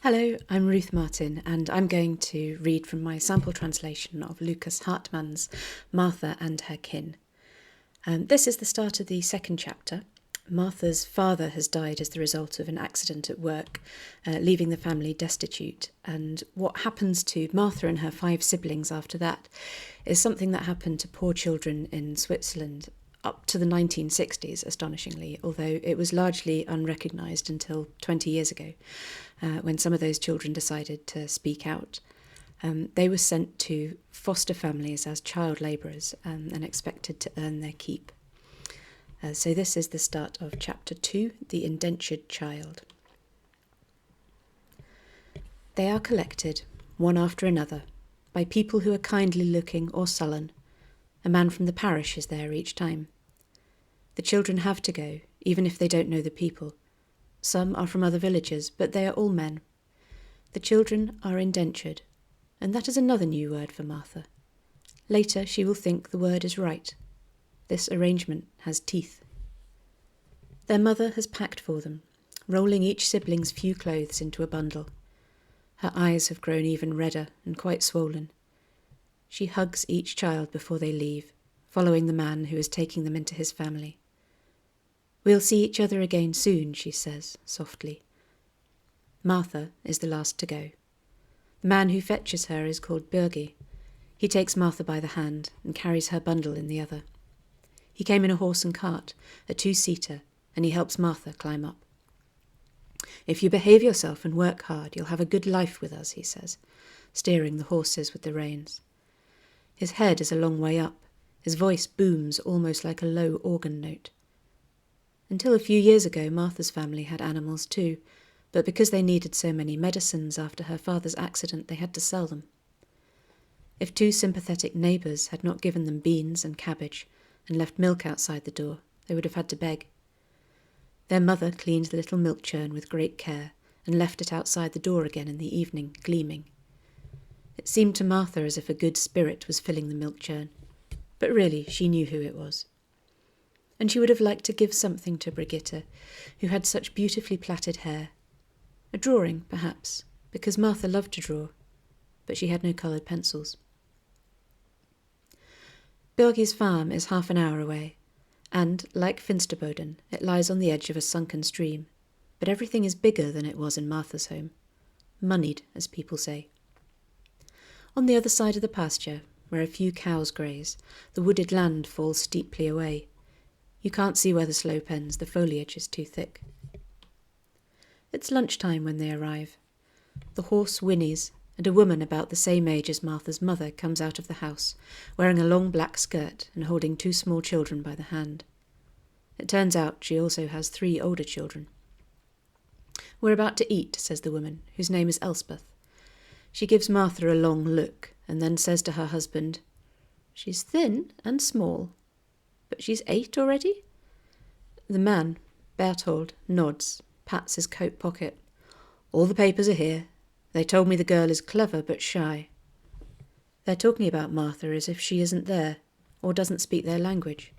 Hello, I'm Ruth Martin, and I'm going to read from my sample translation of Lukas Hartmann's Martha and Her Kin. This is the start of the second chapter. Martha's father has died as the result of an accident at work, leaving the family destitute, and what happens to Martha and her 5 siblings after that is something that happened to poor children in Switzerland up to the 1960s, astonishingly, although it was largely unrecognised until 20 years ago, when some of those children decided to speak out. They were sent to foster families as child labourers and expected to earn their keep. So this is the start of Chapter 2, The Indentured Child. They are collected, one after another, by people who are kindly looking or sullen. A man from the parish is there each time. The children have to go, even if they don't know the people. Some are from other villages, but they are all men. The children are indentured, and that is another new word for Martha. Later she will think the word is right. This arrangement has teeth. Their mother has packed for them, rolling each sibling's few clothes into a bundle. Her eyes have grown even redder and quite swollen. She hugs each child before they leave, following the man who is taking them into his family. "We'll see each other again soon," she says, softly. Martha is the last to go. The man who fetches her is called Berne. He takes Martha by the hand and carries her bundle in the other. He came in a horse and cart, a 2-seater, and he helps Martha climb up. "If you behave yourself and work hard, you'll have a good life with us," he says, steering the horses with the reins. His head is a long way up. His voice booms almost like a low organ note. Until a few years ago, Martha's family had animals too, but because they needed so many medicines after her father's accident, they had to sell them. If 2 sympathetic neighbours had not given them beans and cabbage and left milk outside the door, they would have had to beg. Their mother cleaned the little milk churn with great care and left it outside the door again in the evening, gleaming. It seemed to Martha as if a good spirit was filling the milk churn, but really she knew who it was. And she would have liked to give something to Brigitte, who had such beautifully plaited hair. A drawing, perhaps, because Martha loved to draw, but she had no coloured pencils. Bürgi's farm is half an hour away, and, like Finsterboden, it lies on the edge of a sunken stream, but everything is bigger than it was in Martha's home. Moneyed, as people say. On the other side of the pasture, where a few cows graze, the wooded land falls steeply away. You can't see where the slope ends, the foliage is too thick. It's lunchtime when they arrive. The horse whinnies, and a woman about the same age as Martha's mother comes out of the house, wearing a long black skirt and holding 2 small children by the hand. It turns out she also has 3 older children. "We're about to eat," says the woman, whose name is Elspeth. She gives Martha a long look and then says to her husband, "She's thin and small, but she's 8 already?" The man, Berthold, nods, pats his coat pocket. "All the papers are here. They told me the girl is clever but shy." They're talking about Martha as if she isn't there or doesn't speak their language.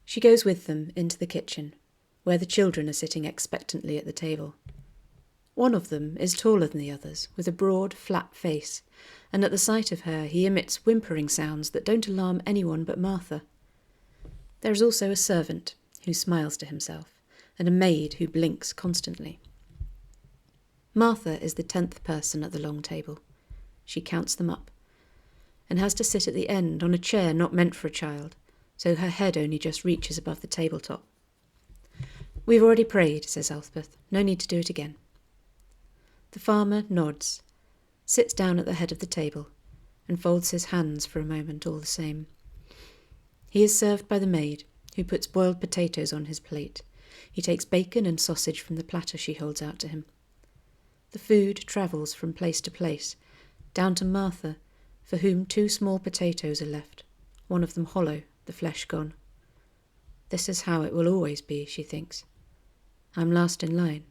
She goes with them into the kitchen, where the children are sitting expectantly at the table. One of them is taller than the others, with a broad, flat face, and at the sight of her he emits whimpering sounds that don't alarm anyone but Martha. There is also a servant, who smiles to himself, and a maid who blinks constantly. Martha is the 10th person at the long table. She counts them up, and has to sit at the end on a chair not meant for a child, so her head only just reaches above the tabletop. "We've already prayed," says Elspeth. "No need to do it again." The farmer nods, sits down at the head of the table, and folds his hands for a moment all the same. He is served by the maid, who puts boiled potatoes on his plate. He takes bacon and sausage from the platter she holds out to him. The food travels from place to place, down to Martha, for whom 2 small potatoes are left, one of them hollow, the flesh gone. This is how it will always be, she thinks. I'm last in line.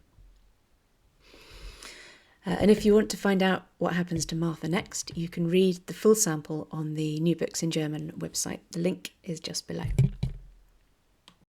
And if you want to find out what happens to Martha next, you can read the full sample on the New Books in German website. The link is just below.